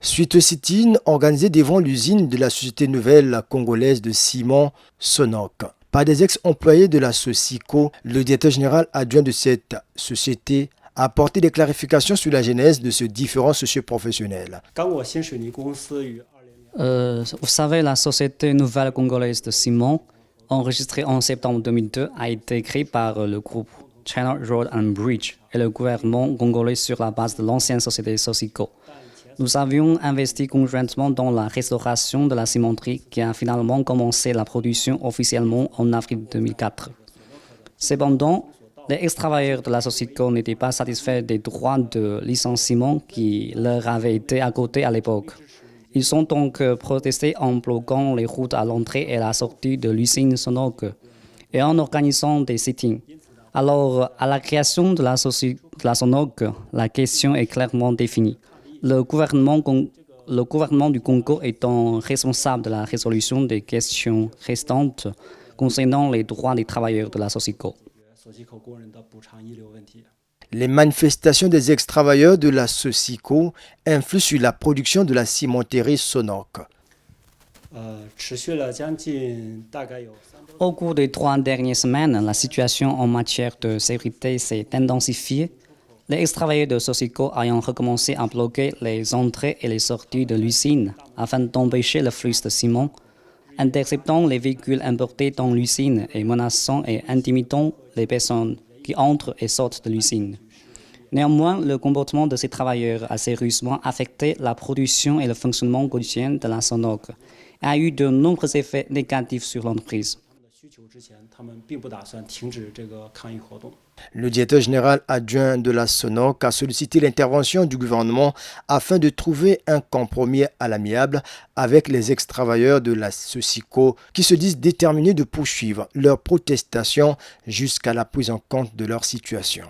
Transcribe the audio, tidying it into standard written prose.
Suite au sit-in organisé devant l'usine de la société nouvelle congolaise de ciment Sonoc par des ex-employés de la Socico, le directeur général adjoint de cette société a apporté des clarifications sur la genèse de ce différend socio-professionnel. Vous savez, la société nouvelle congolaise de ciment, enregistrée en septembre 2002, a été créée par le groupe China Road and Bridge et le gouvernement congolais sur la base de l'ancienne société Socico. Nous avions investi conjointement dans la restauration de la cimenterie qui a finalement commencé la production officiellement en avril 2004. Cependant, les ex-travailleurs de la Socico n'étaient pas satisfaits des droits de licenciement qui leur avaient été accordés à l'époque. Ils ont donc protesté en bloquant les routes à l'entrée et à la sortie de l'usine Sonoc et en organisant des sit-ins. Alors, à la création de la Sonoc, la question est clairement définie. Le gouvernement du Congo étant responsable de la résolution des questions restantes concernant les droits des travailleurs de la Socico. Les manifestations des ex-travailleurs de la Socico influent sur la production de la cimenterie Sonoc. Au cours des 3 dernières semaines, la situation en matière de sécurité s'est intensifiée. Les ex-travailleurs de Socico ayant recommencé à bloquer les entrées et les sorties de l'usine afin d'empêcher le flux de ciment, interceptant les véhicules importés dans l'usine et menaçant et intimidant les personnes qui entrent et sortent de l'usine. Néanmoins, le comportement de ces travailleurs a sérieusement affecté la production et le fonctionnement quotidien de la Sonoc et a eu de nombreux effets négatifs sur l'entreprise. Le directeur général adjoint de la Sonoc a sollicité l'intervention du gouvernement afin de trouver un compromis à l'amiable avec les ex-travailleurs de la Socico qui se disent déterminés de poursuivre leurs protestations jusqu'à la prise en compte de leur situation.